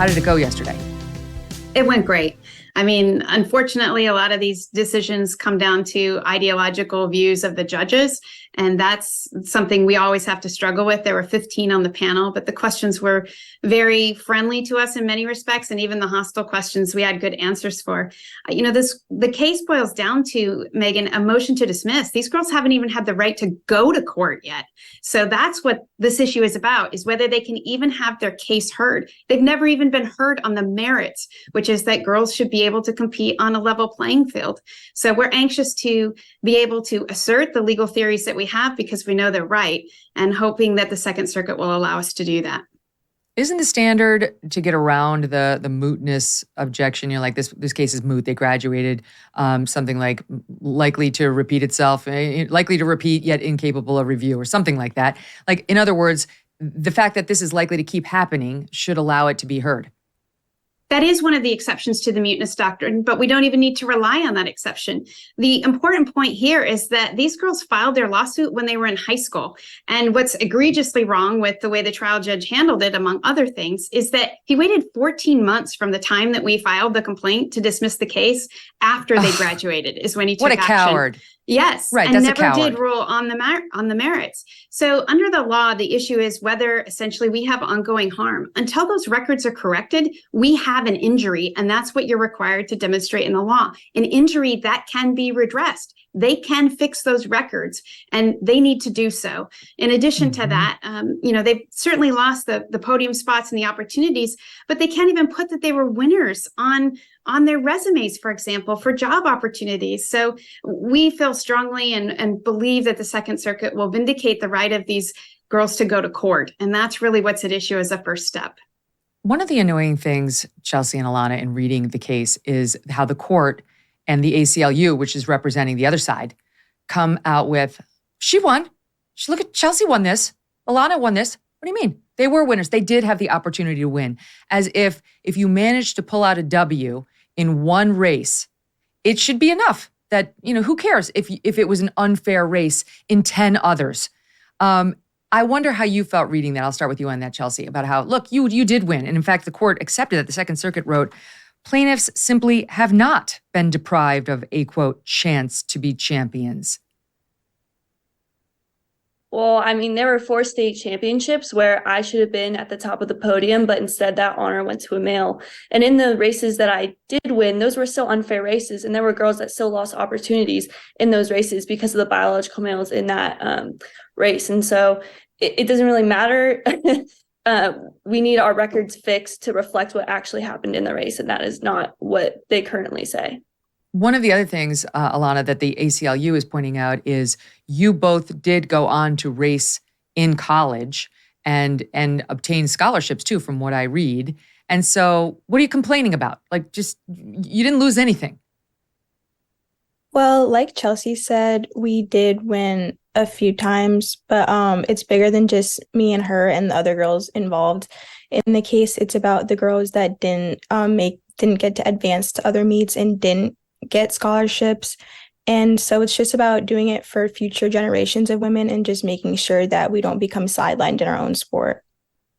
How did it go yesterday? It went great. I mean, unfortunately, a lot of these decisions come down to ideological views of the judges, and that's something we always have to struggle with. There were 15 on the panel, but the questions were very friendly to us in many respects, and even the hostile questions we had good answers for. The case boils down to, Megyn, a motion to dismiss. These girls haven't even had the right to go to court yet. So that's what this issue is about, is whether they can even have their case heard. They've never even been heard on the merits, which is that girls should be able to compete on a level playing field. So we're anxious to be able to assert the legal theories that we have because we know they're right, and hoping that the Second Circuit will allow us to do that. Isn't the standard to get around the mootness objection? Like this case is moot. They graduated, something like likely to repeat itself, likely to repeat yet incapable of review, or something like that. Like, in other words, the fact that this is likely to keep happening should allow it to be heard. That is one of the exceptions to the muteness doctrine, but we don't even need to rely on that exception. The important point here is that these girls filed their lawsuit when they were in high school. And what's egregiously wrong with the way the trial judge handled it, among other things, is that he waited 14 months from the time that we filed the complaint to dismiss the case after they graduated, is when he took action. What a coward. Yes, right, and that's never a coward. did rule on the merits. So under the law, the issue is whether essentially we have ongoing harm. Until those records are corrected, we have an injury, and that's what you're required to demonstrate in the law. An injury that can be redressed. They can fix those records, and they need to do so. In addition to that, they've certainly lost the podium spots and the opportunities, but they can't even put that they were winners on their resumes, for example, for job opportunities. So we feel strongly and believe that the Second Circuit will vindicate the right of these girls to go to court. And that's really what's at issue as a first step. One of the annoying things, Chelsea and Alanna, in reading the case is how the court and the ACLU, which is representing the other side, come out with, she won. Look at Chelsea won this. Alanna won this. What do you mean? They were winners. They did have the opportunity to win. As if you managed to pull out a W in one race, it should be enough. That, who cares if it was an unfair race in 10 others. I wonder how you felt reading that. I'll start with you on that, Chelsea, about how, look, you did win. And in fact, the court accepted that. The Second Circuit wrote, plaintiffs simply have not been deprived of a, quote, chance to be champions. Well, I mean, there were 4 state championships where I should have been at the top of the podium, but instead that honor went to a male. And in the races that I did win, those were still unfair races. And there were girls that still lost opportunities in those races because of the biological males in that race. And so it doesn't really matter. We need our records fixed to reflect what actually happened in the race. And that is not what they currently say. One of the other things, Alanna, that the ACLU is pointing out is you both did go on to race in college and obtain scholarships too, from what I read. And so what are you complaining about? Like, just, you didn't lose anything. Well, like Chelsea said, we did win a few times, but it's bigger than just me and her and the other girls involved. In the case, it's about the girls that didn't get to advance to other meets and didn't get scholarships. And so it's just about doing it for future generations of women and just making sure that we don't become sidelined in our own sport.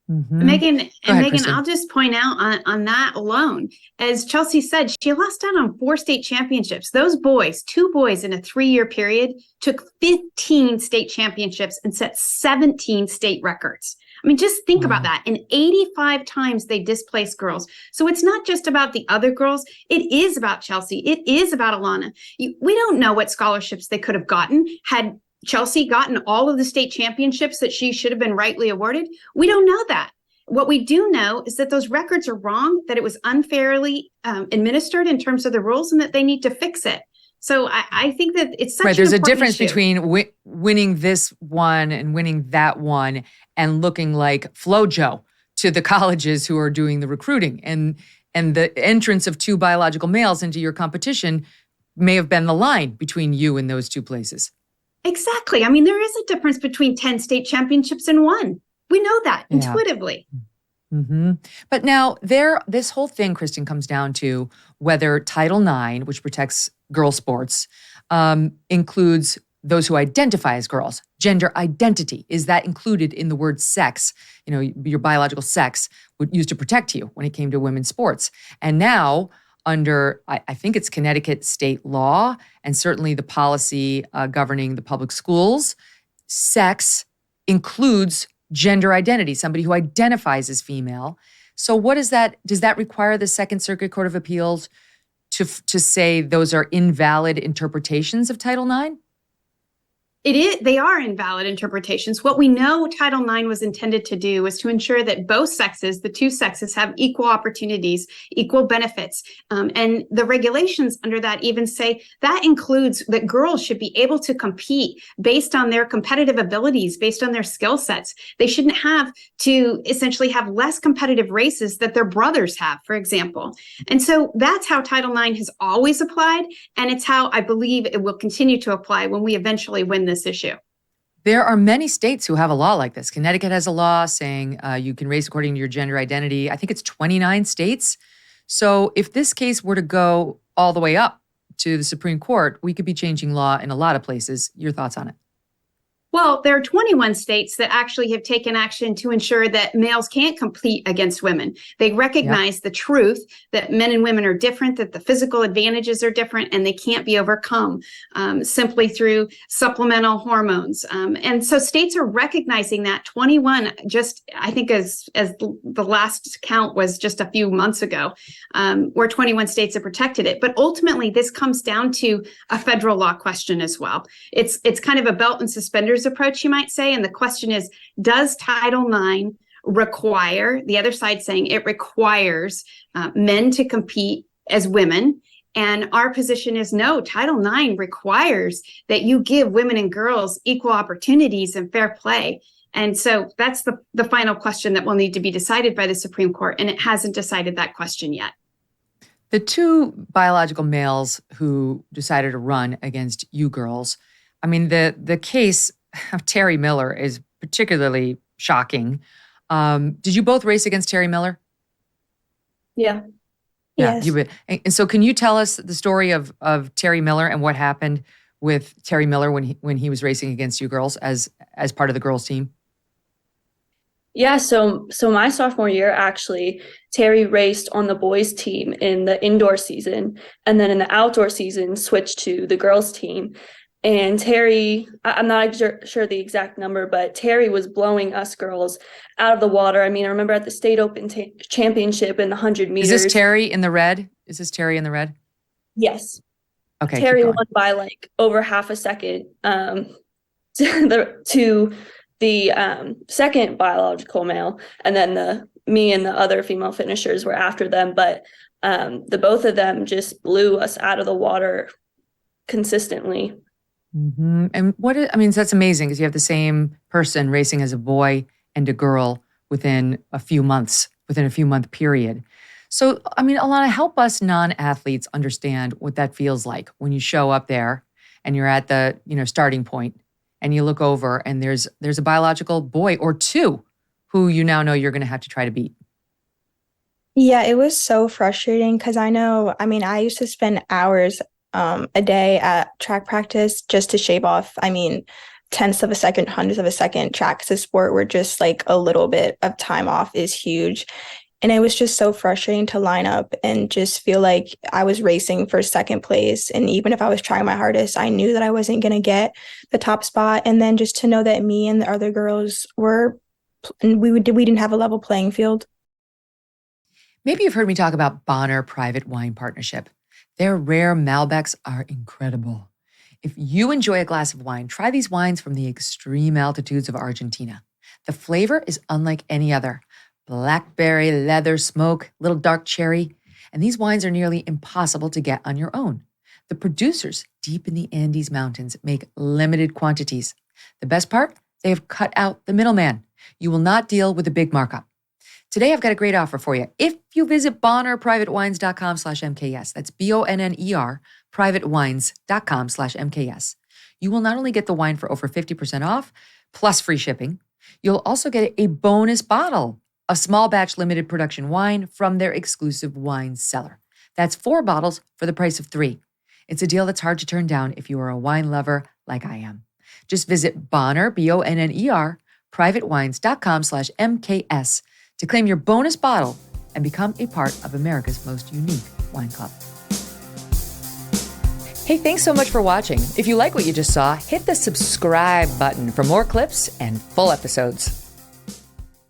Mm-hmm. Megyn, Kristen. I'll just point out on that alone, as Chelsea said, she lost out on 4 state championships. Those boys, 2 boys in a 3-year period, took 15 state championships and set 17 state records. I mean, just think about that. And 85 times they displaced girls. So it's not just about the other girls. It is about Chelsea. It is about Alanna. We don't know what scholarships they could have gotten had Chelsea gotten all of the state championships that she should have been rightly awarded. We don't know that. What we do know is that those records are wrong, that it was unfairly administered in terms of the rules, and that they need to fix it. So I think that it's such right. There's an a important difference issue. between winning this one and winning that one and looking like FloJo to the colleges who are doing the recruiting. And the entrance of 2 biological males into your competition may have been the line between you and those 2 places. Exactly. I mean, there is a difference between 10 state championships and 1. We know that intuitively. Mm-hmm. But now this whole thing, Kristen, comes down to whether Title IX, which protects girl sports, includes those who identify as girls, gender identity. Is that included in the word sex? Your biological sex would used to protect you when it came to women's sports. And now, under, I think it's Connecticut state law, and certainly the policy governing the public schools, sex includes gender identity, somebody who identifies as female. So what is that? Does that require the Second Circuit Court of Appeals to say those are invalid interpretations of Title IX? They are invalid interpretations. What we know Title IX was intended to do was to ensure that both sexes, the two sexes, have equal opportunities, equal benefits. And the regulations under that even say that includes that girls should be able to compete based on their competitive abilities, based on their skill sets. They shouldn't have to essentially have less competitive races that their brothers have, for example. And so that's how Title IX has always applied. And it's how I believe it will continue to apply when we eventually win this issue. There are many states who have a law like this. Connecticut has a law saying you can race according to your gender identity. I think it's 29 states. So if this case were to go all the way up to the Supreme Court, we could be changing law in a lot of places. Your thoughts on it? Well, there are 21 states that actually have taken action to ensure that males can't compete against women. They recognize the truth that men and women are different, that the physical advantages are different, and they can't be overcome simply through supplemental hormones. And so states are recognizing that. 21, just I think as the last count was just a few months ago, where 21 states have protected it. But ultimately, this comes down to a federal law question as well. It's kind of a belt and suspenders approach, you might say. And the question is, does Title IX require, the other side saying it requires men to compete as women? And our position is no, Title IX requires that you give women and girls equal opportunities and fair play. And so that's the final question that will need to be decided by the Supreme Court. And it hasn't decided that question yet. The two biological males who decided to run against you girls, I mean, the case of Terry Miller is particularly shocking. Did you both race against Terry Miller? Yeah. Yeah, Yes. you would. And so can you tell us the story of Terry Miller and what happened with Terry Miller when he was racing against you girls as part of the girls team? Yeah, so my sophomore year, actually, Terry raced on the boys team in the indoor season, and then in the outdoor season switched to the girls team. And Terry, I'm not sure the exact number, but Terry was blowing us girls out of the water. I mean, I remember at the state open championship in the 100 meters. Is this Terry in the red? Yes. Okay. Terry won by like over half a second to the second biological male, and then me and the other female finishers were after them. But the both of them just blew us out of the water consistently. Mm-hmm. And that's amazing because you have the same person racing as a boy and a girl within a few month period. So, I mean, Alanna, help us non-athletes understand what that feels like when you show up there and you're at the, starting point and you look over and there's a biological boy or two who you now know you're going to have to try to beat. Yeah, it was so frustrating because I used to spend hours a day at track practice just to shave off, tenths of a second, hundredths of a second. Track is a sport where just like a little bit of time off is huge. And it was just so frustrating to line up and just feel like I was racing for second place. And even if I was trying my hardest, I knew that I wasn't going to get the top spot. And then just to know that me and the other girls we didn't have a level playing field. Maybe you've heard me talk about Bonner Private Wine Partnership. Their rare Malbecs are incredible. If you enjoy a glass of wine, try these wines from the extreme altitudes of Argentina. The flavor is unlike any other. Blackberry, leather, smoke, little dark cherry. And these wines are nearly impossible to get on your own. The producers deep in the Andes Mountains make limited quantities. The best part? They have cut out the middleman. You will not deal with a big markup. Today, I've got a great offer for you. If you visit bonnerprivatewines.com/MKS, that's BONNER, privatewines.com/MKS, you will not only get the wine for over 50% off, plus free shipping, you'll also get a bonus bottle of small batch limited production wine from their exclusive wine cellar. That's 4 bottles for the price of 3. It's a deal that's hard to turn down if you are a wine lover like I am. Just visit Bonner, Bonner, privatewines.com/MKS to claim your bonus bottle and become a part of America's most unique wine club. Hey, thanks so much for watching. If you like what you just saw, hit the subscribe button for more clips and full episodes.